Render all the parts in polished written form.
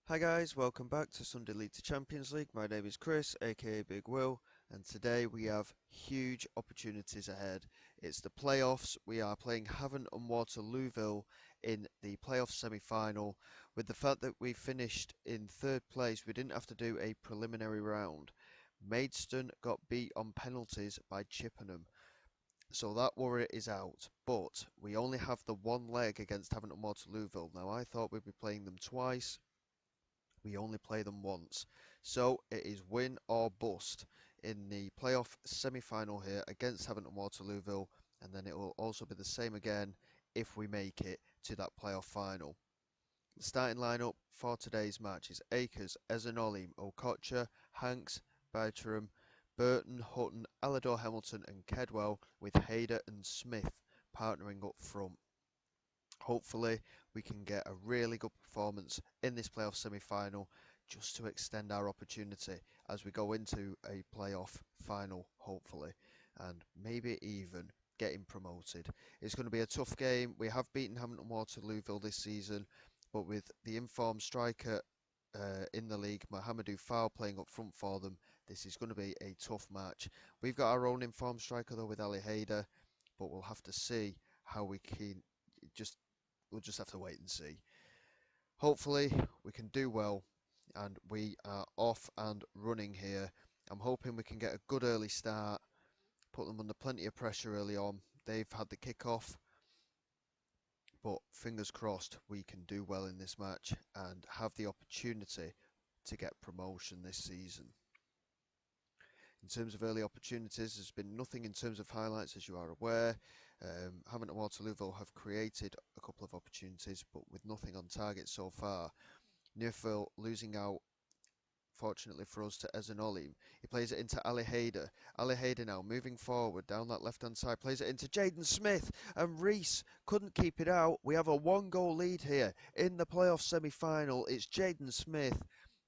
Hi guys, welcome back to Sunday League to Champions League. My name is Chris, aka Big Will, and today we have huge opportunities ahead. It's the playoffs. We are playing Havant and Waterlooville in the playoff semi-final. With the fact that we finished in third place, we didn't have to do a preliminary round. Maidstone got beat on penalties by Chippenham, so that worry is out. But we only have the one leg against Havant and Waterlooville. Now I thought we'd be playing them twice. We only play them once. So it is win or bust in the playoff semi-final here against Havant and Waterlooville, and then it will also be the same again if we make it to that playoff final. The starting lineup for today's match is Akers, Ezanolim, Okocha, Hanks, Bertram, Burton, Hutton, Alador Hamilton and Kedwell, with Hayder and Smith partnering up front. Hopefully we can get a really good performance in this playoff semi-final just to extend our opportunity as we go into a playoff final, hopefully, and maybe even getting promoted. It's going to be a tough game. We have beaten Hampton Waterlooville this season, but with the informed striker in the league, Mohamedou Fowl, playing up front for them, this is going to be a tough match. We've got our own informed striker though with Ali Hayder, but we'll have to see how we can just we'll just have to wait and see. Hopefully we can do well and we are off and running here. I'm hoping we can get a good early start, put them under plenty of pressure early on. They've had the kick-off, but fingers crossed we can do well in this match and have the opportunity to get promotion this season. In terms of early opportunities, there's been nothing in terms of highlights, as you are aware. Havant and Waterlooville have created a couple of opportunities, but with nothing on target so far. Newville losing out, fortunately for us, to Ezanolim. He plays it into Ali Hayder. Ali Hayder now moving forward down that left-hand side, plays it into Jaden Smith, and Reese couldn't keep it out. We have a one-goal lead here in the playoff semi-final. It's Jaden Smith,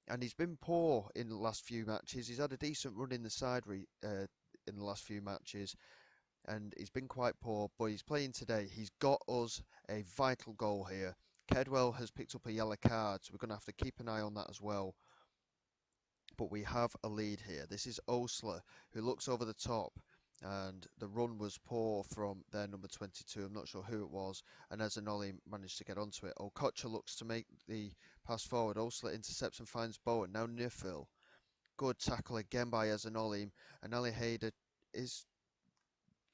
and he's been poor in the last few matches. He's had a decent run in the side in the last few matches, and he's been quite poor, but he's playing today. He's got us a vital goal here. Kedwell has picked up a yellow card, so we're going to have to keep an eye on that as well. But we have a lead here. This is Osler, who looks over the top, and the run was poor from their number 22. I'm not sure who it was, and Ezanoli managed to get onto it. Okocha looks to make the pass forward. Osler intercepts and finds Bowen. Now Nifil. Good tackle again by Ezanolim, and Ali Hayder is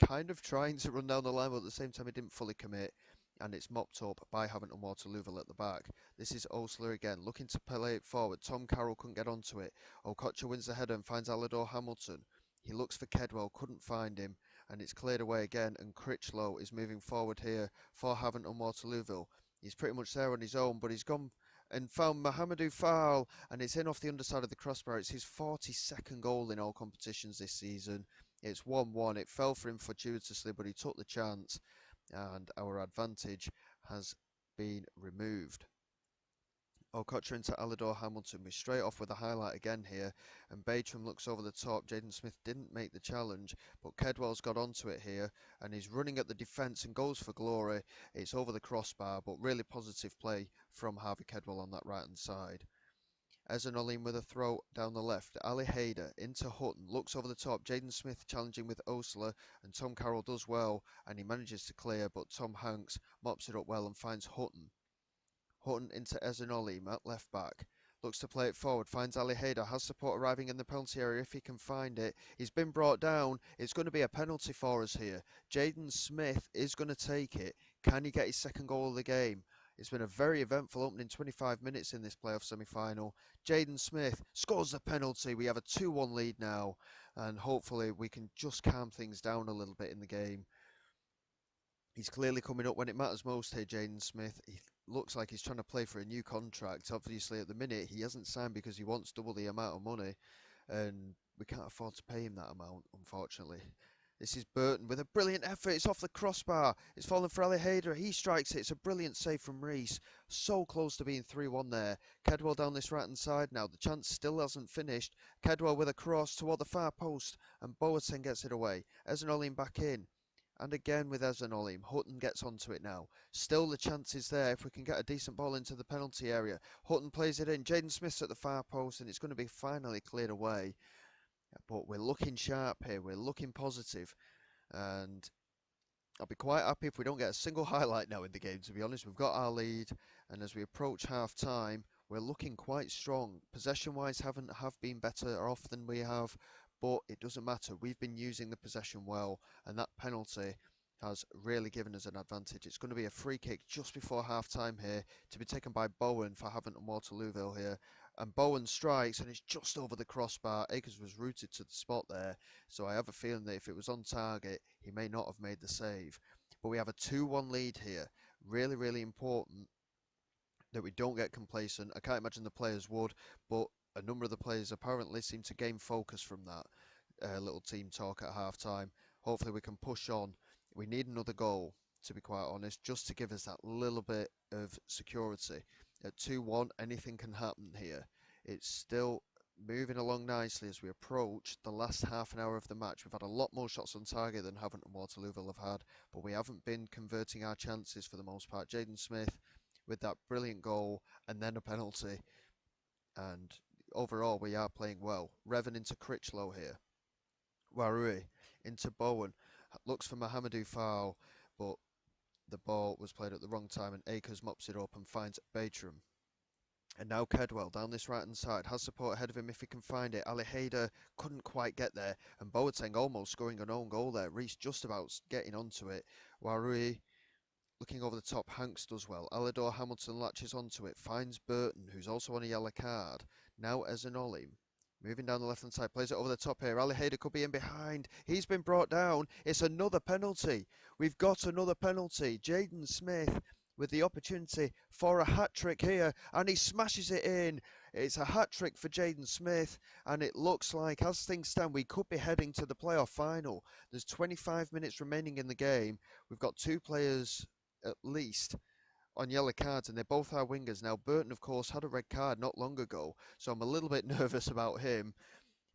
kind of trying to run down the line, but at the same time he didn't fully commit, and it's mopped up by Havant and Waterlooville at the back. This is Osler again, looking to play it forward. Tom Carroll couldn't get onto it. Okocha wins the header and finds Alador Hamilton. He looks for Kedwell, couldn't find him, and it's cleared away again, and Critchlow is moving forward here for Havant and Waterlooville. He's pretty much there on his own, but he's gone and found Mohamedou Fowl, and it's in off the underside of the crossbar. It's his 42nd goal in all competitions this season. It's 1-1. It fell for him fortuitously, but he took the chance, and our advantage has been removed. Okocha into Alador Hamilton. We're straight off with a highlight again here, and Bertram looks over the top. Jaden Smith didn't make the challenge, but Kedwell's got onto it here, and he's running at the defence and goes for glory. It's over the crossbar, but really positive play from Harvey Kedwell on that right-hand side. Ezanolim with a throw down the left. Ali Hayder into Hutton. Looks over the top. Jaden Smith challenging with Osler, and Tom Carroll does well, and he manages to clear, but Tom Hanks mops it up well and finds Hutton. Hutton into Ezanolim at left back. Looks to play it forward. Finds Ali Hayder. Has support arriving in the penalty area if he can find it. He's been brought down. It's going to be a penalty for us here. Jaden Smith is going to take it. Can he get his second goal of the game? It's been a very eventful opening 25 minutes in this playoff semi-final. Jaden Smith scores the penalty. We have a 2-1 lead now, and hopefully we can just calm things down a little bit in the game. He's clearly coming up when it matters most here, Jaden Smith. He looks like he's trying to play for a new contract. Obviously, at the minute, he hasn't signed because he wants double the amount of money, and we can't afford to pay him that amount, unfortunately. This is Burton with a brilliant effort. It's off the crossbar. It's fallen for Ali Hayder. He strikes it. It's a brilliant save from Reese. So close to being 3-1 there. Kedwell down this right-hand side now. The chance still hasn't finished. Kedwell with a cross toward the far post, and Boateng gets it away. Ezanolim back in. And again with Ezanolim. Hutton gets onto it now. Still the chance is there if we can get a decent ball into the penalty area. Hutton plays it in. Jaden Smith's at the far post and it's going to be finally cleared away. But we're looking sharp here. We're looking positive. And I'll be quite happy if we don't get a single highlight now in the game, to be honest. We've got our lead, and as we approach half-time, we're looking quite strong. Possession-wise, have been better off than we have, but it doesn't matter. We've been using the possession well, and that penalty has really given us an advantage. It's going to be a free kick just before half-time here, to be taken by Bowen for Havant and Waterlooville here. And Bowen strikes, and it's just over the crossbar. Akers was rooted to the spot there, so I have a feeling that if it was on target, he may not have made the save. But we have a 2-1 lead here. Really, really important that we don't get complacent. I can't imagine the players would, but a number of the players apparently seem to gain focus from that little team talk at half time. Hopefully we can push on. We need another goal, to be quite honest, just to give us that little bit of security. At 2-1, anything can happen here. It's still moving along nicely as we approach the last half an hour of the match. We've had a lot more shots on target than Havant and Waterlooville have had, but we haven't been converting our chances for the most part. Jaden Smith with that brilliant goal and then a penalty. And overall, we are playing well. Revan into Critchlow here. Warui into Bowen. Looks for Mohamedou foul, but the ball was played at the wrong time and Akers mops it up and finds Batram. And now Kedwell down this right hand side, has support ahead of him if he can find it. Ali Hayder couldn't quite get there, and Boateng almost scoring an own goal there. Reese just about getting onto it. Warui looking over the top, Hanks does well. Alador Hamilton latches onto it, finds Burton, who's also on a yellow card. Now Ezanolim. Moving down the left-hand side, plays it over the top here. Ali Hayder could be in behind. He's been brought down. It's another penalty. We've got another penalty. Jaden Smith with the opportunity for a hat-trick here, and he smashes it in. It's a hat-trick for Jaden Smith, and it looks like, as things stand, we could be heading to the playoff final. There's 25 minutes remaining in the game. We've got two players at least on yellow cards, and they both are wingers. Now, Burton, of course, had a red card not long ago, so I'm a little bit nervous about him,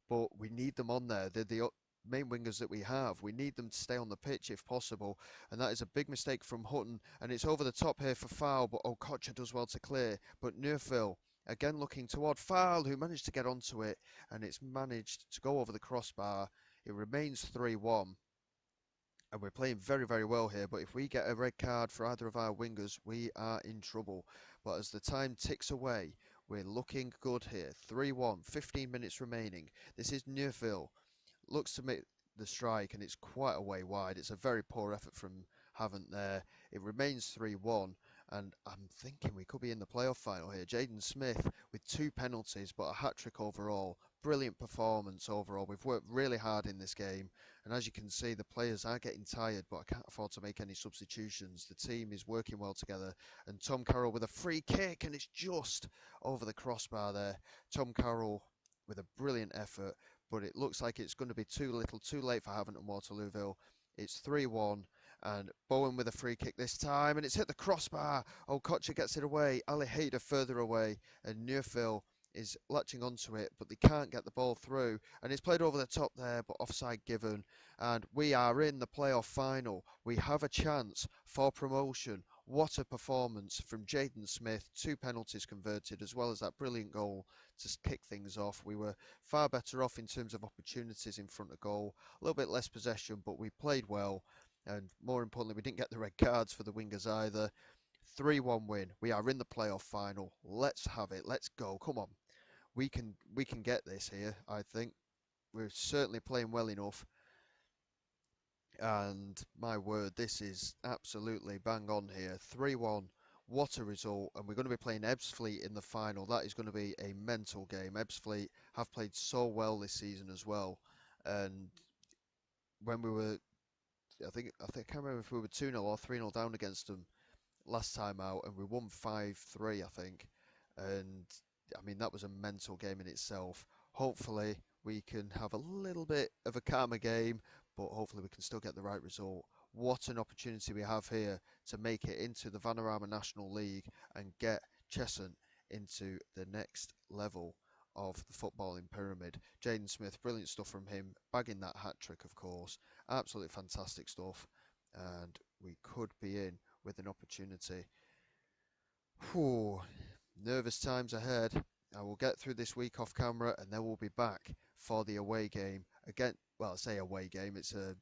but we need them on there. They're the main wingers that we have. We need them to stay on the pitch if possible, and that is a big mistake from Hutton, and it's over the top here for foul, but Okocha does well to clear. But Neufville, again looking toward Foul, who managed to get onto it, and it's managed to go over the crossbar. It remains 3-1. And we're playing very, very well here, but if we get a red card for either of our wingers, we are in trouble. But as the time ticks away, we're looking good here. 3-1, 15 minutes remaining. This is Neufville. Looks to make the strike, and it's quite a way wide. It's a very poor effort from Havant there. It remains 3-1, and I'm thinking we could be in the playoff final here. Jaden Smith with 2 penalties, but a hat-trick overall. Brilliant performance overall. We've worked really hard in this game, and as you can see, the players are getting tired, but I can't afford to make any substitutions. The team is working well together, and Tom Carroll with a free kick, and it's just over the crossbar there. Tom Carroll with a brilliant effort, but it looks like it's going to be too little, too late for Havant and Waterlooville. It's 3-1, and Bowen with a free kick this time, and it's hit the crossbar. Okocha gets it away. Ali Hayder further away, and Neufville is latching onto it, but they can't get the ball through, and it's played over the top there, but offside given, and we are in the playoff final. We have a chance for promotion. What a performance from Jaden Smith. 2 penalties converted, as well as that brilliant goal to kick things off. We were far better off in terms of opportunities in front of goal, a little bit less possession, but we played well, and more importantly, we didn't get the red cards for the wingers either. 3-1 win. We are in the playoff final. Let's have it. Let's go. Come on. We can get this here, I think. We're certainly playing well enough. And my word, this is absolutely bang on here. 3-1. What a result. And we're going to be playing Ebbsfleet in the final. That is going to be a mental game. Ebbsfleet have played so well this season as well. And when we were, I can't remember if we were 2-0 or 3-0 down against them last time out, and we won 5-3, I think. And I mean, that was a mental game in itself. Hopefully, we can have a little bit of a calmer game, but hopefully, we can still get the right result. What an opportunity we have here to make it into the Vanarama National League and get Cheshunt into the next level of the footballing pyramid. Jaden Smith, brilliant stuff from him, bagging that hat trick, of course. Absolutely fantastic stuff. and we could be in with an opportunity. Whew, nervous times ahead. I will get through this week off camera and then we'll be back for the away game. Again, well, I say away game, it's a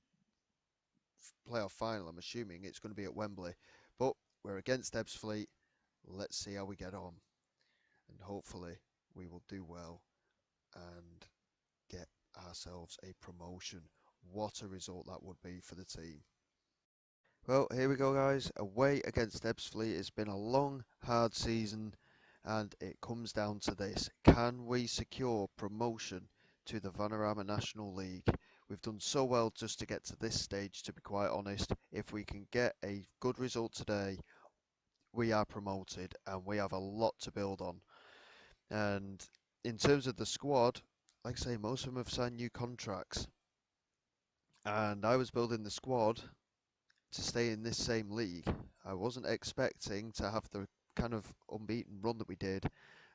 playoff final. I'm assuming it's going to be at Wembley. But we're against Ebbsfleet. Let's see how we get on. And hopefully we will do well and get ourselves a promotion. What a result that would be for the team. Well, here we go, guys. Away against Ebbsfleet. It's been a long, hard season, and it comes down to this. Can we secure promotion to the Vanarama National League? We've done so well just to get to this stage, to be quite honest. If we can get a good result today, we are promoted, and we have a lot to build on. And in terms of the squad, like I say, most of them have signed new contracts. And I was building the squad to stay in this same league. I wasn't expecting to have the kind of unbeaten run that we did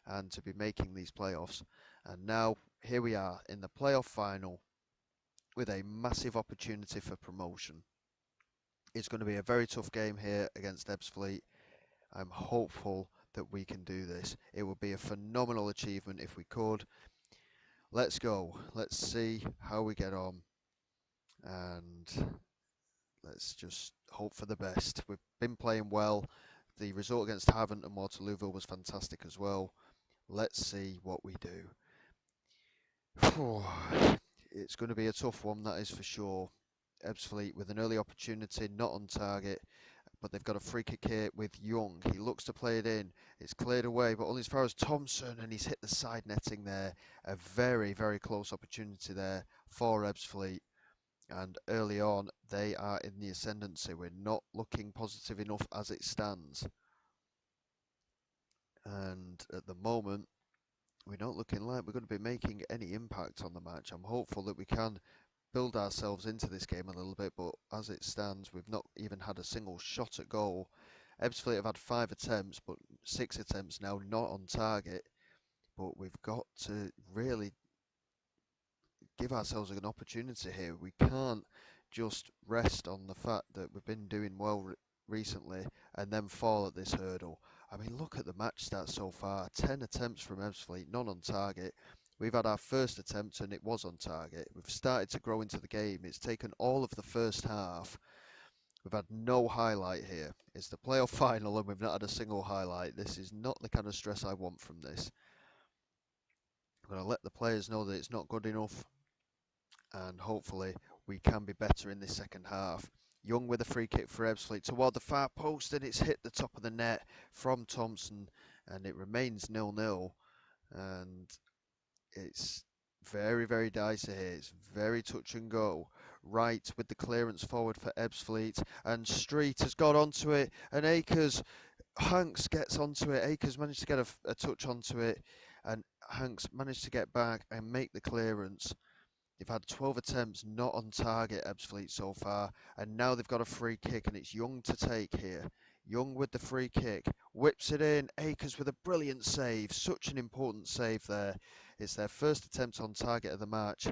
and to be making these playoffs. And now here we are in the playoff final with a massive opportunity for promotion. It's going to be a very tough game here against Ebbsfleet. I'm hopeful that we can do this. It would be a phenomenal achievement if we could. Let's go. Let's see how we get on. And let's just hope for the best. We've been playing well. The result against Havant and Waterlooville was fantastic as well. Let's see what we do. It's going to be a tough one, that is for sure. Ebbsfleet with an early opportunity, not on target, but they've got a free kick here with Young. He looks to play it in. It's cleared away, but only as far as Thompson, and he's hit the side netting there. A very, very close opportunity there for Ebbsfleet. And early on, they are in the ascendancy. We're not looking positive enough as it stands. And at the moment, we're not looking like we're going to be making any impact on the match. I'm hopeful that we can build ourselves into this game a little bit, but as it stands, we've not even had a single shot at goal. Ebbsfleet have had 5 attempts, but 6 attempts now not on target. But we've got to really give ourselves an opportunity here. We can't just rest on the fact that we've been doing well recently and then fall at this hurdle. I mean, look at the match stats so far. 10 attempts from Ebbsfleet, none on target. We've had our first attempt and it was on target. We've started to grow into the game. It's taken all of the first half. We've had no highlight here. It's the playoff final and we've not had a single highlight. This is not the kind of stress I want from this. I'm going to let the players know that it's not good enough, and hopefully we can be better in this second half. Young with a free kick for Ebbsfleet toward the far post, and it's hit the top of the net from Thompson, and it remains 0-0. And it's very, very dicey here. It's very touch and go. Wright with the clearance forward for Ebbsfleet, and Street has got onto it, and Hanks gets onto it. Akers managed to get a touch onto it, and Hanks managed to get back and make the clearance. They've had 12 attempts not on target, Ebbsfleet, so far, and now they've got a free kick, and it's Young to take here. Young with the free kick, whips it in. Akers with a brilliant save, such an important save there. It's their first attempt on target of the match,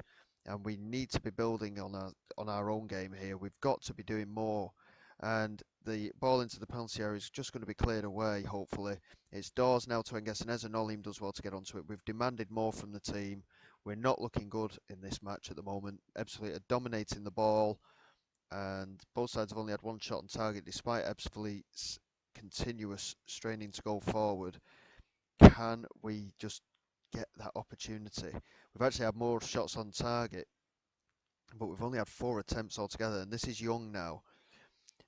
and we need to be building on our own game here. We've got to be doing more, and the ball into the penalty area is just going to be cleared away, hopefully. It's Dawes now to Engesinez, and Olim does well to get onto it. We've demanded more from the team. We're not looking good in this match at the moment. Ebbsfleet are dominating the ball, and both sides have only had one shot on target despite Ebbsfleet's continuous straining to go forward. Can we just get that opportunity? We've actually had more shots on target, but we've only had 4 attempts altogether, and this is Young now.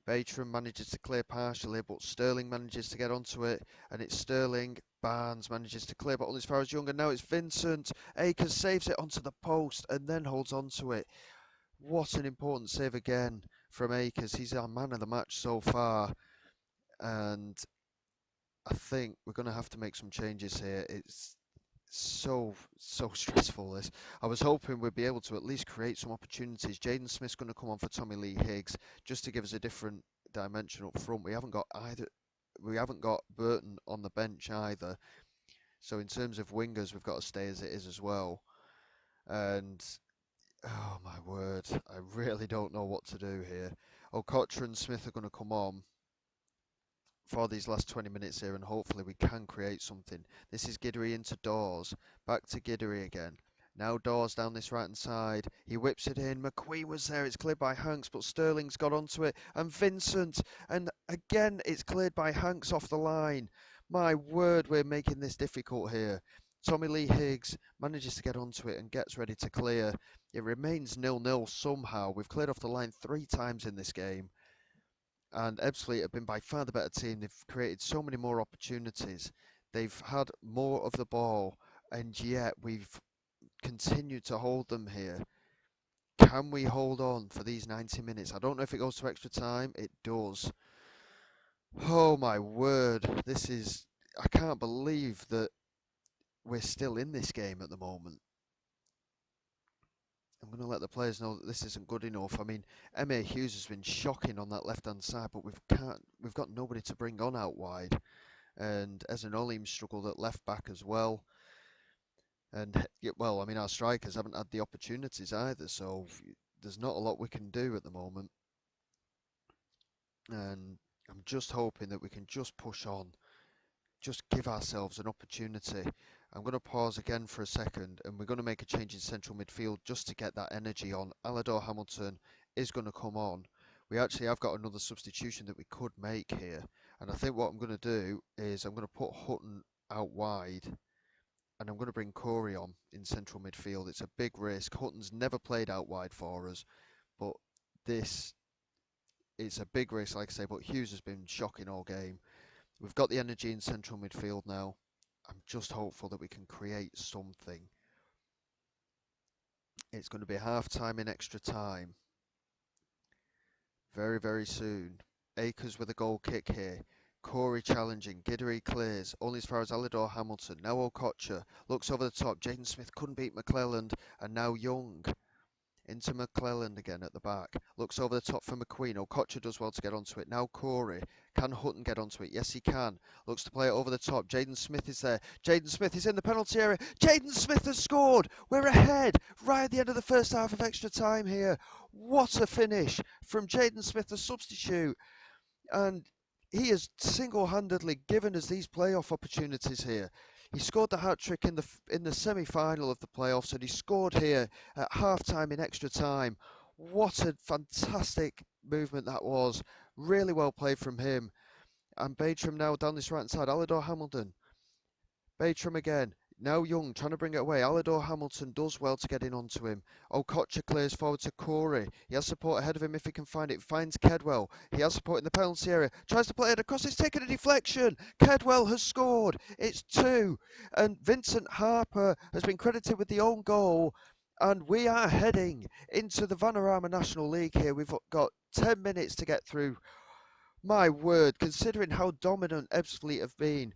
Batram manages to clear partially, but Sterling manages to get onto it, and it's Sterling. Barnes manages to clear, but only as far as Young, and now it's Vincent. Akers saves it onto the post and then holds onto it. What an important save again from Akers. He's our man of the match so far, and I think we're going to have to make some changes here. It's so stressful, this. I was hoping we'd be able to at least create some opportunities. Jaden Smith's going to come on for Tommy Lee Higgs just to give us a different dimension up front. We haven't got Burton on the bench either. So in terms of wingers, we've got to stay as it is as well. And oh my word, I really don't know what to do here. Okocha and Smith are going to come on for these last 20 minutes here, and hopefully we can create something. This is Giddery into Dawes, back to Giddery again. Now Dawes down this right hand side, he whips it in, McQueen was there, it's cleared by Hanks, but Sterling's got onto it, and Vincent, and again it's cleared by Hanks off the line. My word, we're making this difficult here. Tommy Lee Higgs manages to get onto it and gets ready to clear. It remains 0-0 somehow. We've cleared off the line 3 times in this game. And Ebbsfleet have been by far the better team. They've created so many more opportunities. They've had more of the ball, and yet we've continued to hold them here. Can we hold on for these 90 minutes? I don't know if it goes to extra time. It does. Oh my word. I can't believe that we're still in this game at the moment. I'm going to let the players know that this isn't good enough. I mean, M.A. Hughes has been shocking on that left-hand side, but we've got nobody to bring on out wide. And Ezanolim struggled at left back as well. And well, I mean, our strikers haven't had the opportunities either, so there's not a lot we can do at the moment. And I'm just hoping that we can just push on, just give ourselves an opportunity. I'm going to pause again for a second, and we're going to make a change in central midfield just to get that energy on. Alador Hamilton is going to come on. We actually have got another substitution that we could make here, and I think what I'm going to do is I'm going to put Hutton out wide, and I'm going to bring Corey on in central midfield. It's a big risk. Hutton's never played out wide for us, but it's a big risk, like I say, but Hughes has been shocking all game. We've got the energy in central midfield now. I'm just hopeful that we can create something. It's going to be half time in extra time. Very, very soon. Akers with a goal kick here. Corey challenging. Giddery clears. Only as far as Alador Hamilton. Now Okocha. Looks over the top. Jaden Smith couldn't beat McClelland. And now Young. Into McClelland again at the back. Looks over the top for McQueen. Okocha does well to get onto it. Now Corey. Can Hutton get onto it? Yes, he can. Looks to play it over the top. Jaden Smith is there. Jaden Smith is in the penalty area. Jaden Smith has scored. We're ahead right at the end of the first half of extra time here. What a finish from Jaden Smith, the substitute. And he has single-handedly given us these playoff opportunities here. He scored the hat-trick in the semi-final of the playoffs, and he scored here at half-time in extra time. What a fantastic movement that was. Really well played from him. And Batram now down this right-hand side. Alador Hamilton. Batram again. Now Young trying to bring it away. Alador Hamilton does well to get in onto him. Okocha clears forward to Corey. He has support ahead of him if he can find it. Finds Kedwell. He has support in the penalty area. Tries to play it across. It's taken a deflection. Kedwell has scored. It's 2. And Vincent Harper has been credited with the own goal. And we are heading into the Vanarama National League here. We've got 10 minutes to get through. My word, considering how dominant Ebbsfleet have been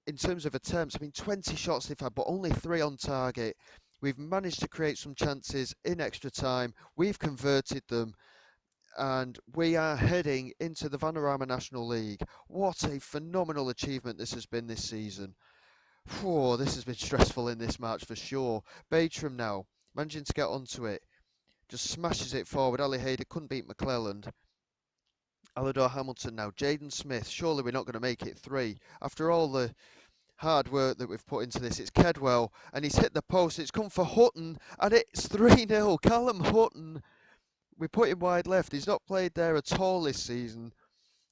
in terms of attempts, I mean, 20 shots they've had, but only 3 on target. We've managed to create some chances in extra time. We've converted them, and we are heading into the Vanarama National League. What a phenomenal achievement this has been this season. Whew, this has been stressful in this match for sure. Batram now, managing to get onto it. Just smashes it forward. Ali Hayder couldn't beat McClelland. Alador Hamilton now. Jaden Smith. Surely we're not going to make it 3. After all the hard work that we've put into this. It's Kedwell, and he's hit the post. It's come for Hutton, and it's 3-0. Callum Hutton, we put him wide left. He's not played there at all this season.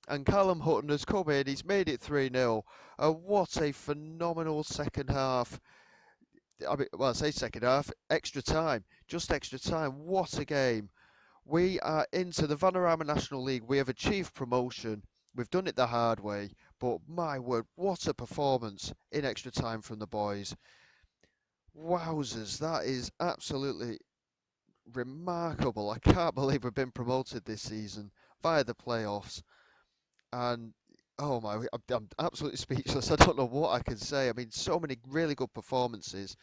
And Callum Hutton has come in. He's made it 3-0. What a phenomenal second half. I mean, well, I say second half. Extra time. Just extra time. What a game. We are into the Vanarama National League. We have achieved promotion. We've done it the hard way, but my word, what a performance in extra time from the boys. Wowzers, that is absolutely remarkable. I can't believe we've been promoted this season via the playoffs. And oh my, I'm absolutely speechless. I don't know what I can say. I mean, so many really good performances,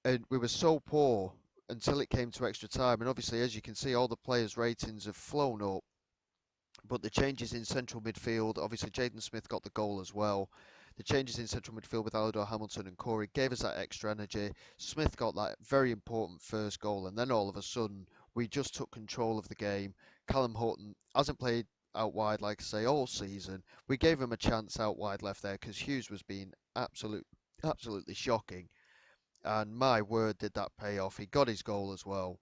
and we were so poor until it came to extra time. And obviously, as you can see, all the players' ratings have flown up. But the changes in central midfield, obviously Jaden Smith got the goal as well. The changes in central midfield with Alador Hamilton and Corey gave us that extra energy. Smith got that very important first goal, and then all of a sudden we just took control of the game, Callum Houghton hasn't played out wide, like I say, all season. We gave him a chance out wide left there because Hughes was being absolutely shocking. And my word, did that pay off. He got his goal as well.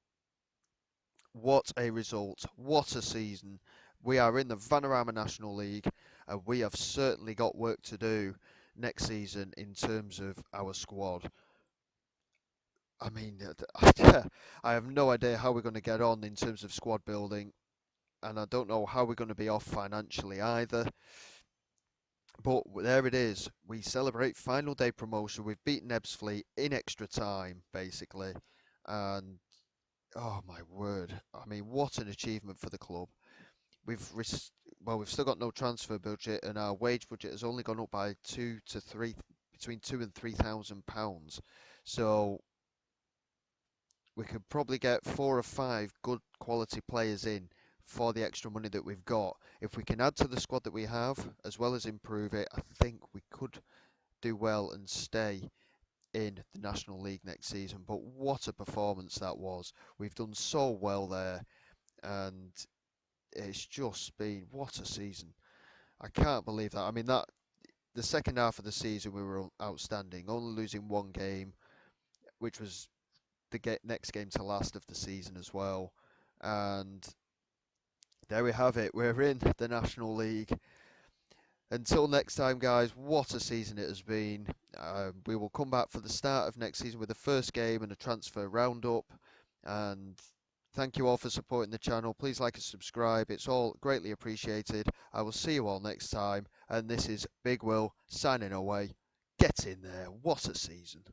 What a result. What a season. We are in the Vanarama National League, and we have certainly got work to do next season in terms of our squad. I mean, I have no idea how we're going to get on in terms of squad building, and I don't know how we're going to be off financially either. But there it is. We celebrate final day promotion. We've beaten Ebbsfleet in extra time, basically. And oh my word. I mean, what an achievement for the club. We've we've still got no transfer budget, and our wage budget has only gone up by between £2,000 and £3,000. So we could probably get 4 or 5 good quality players in for the extra money that we've got. If we can add to the squad that we have, as well as improve it, I think we could do well and stay in the National League next season. But what a performance that was. We've done so well there, and it's just been what a season. I can't believe that. I mean, that the second half of the season we were outstanding, only losing one game, which was the next game to last of the season as well. And there we have it. We're in the National League. Until next time, guys, what a season it has been. We will come back for the start of next season with the first game and a transfer roundup. And thank you all for supporting the channel. Please like and subscribe. It's all greatly appreciated. I will see you all next time. And this is Big Will signing away. Get in there. What a season.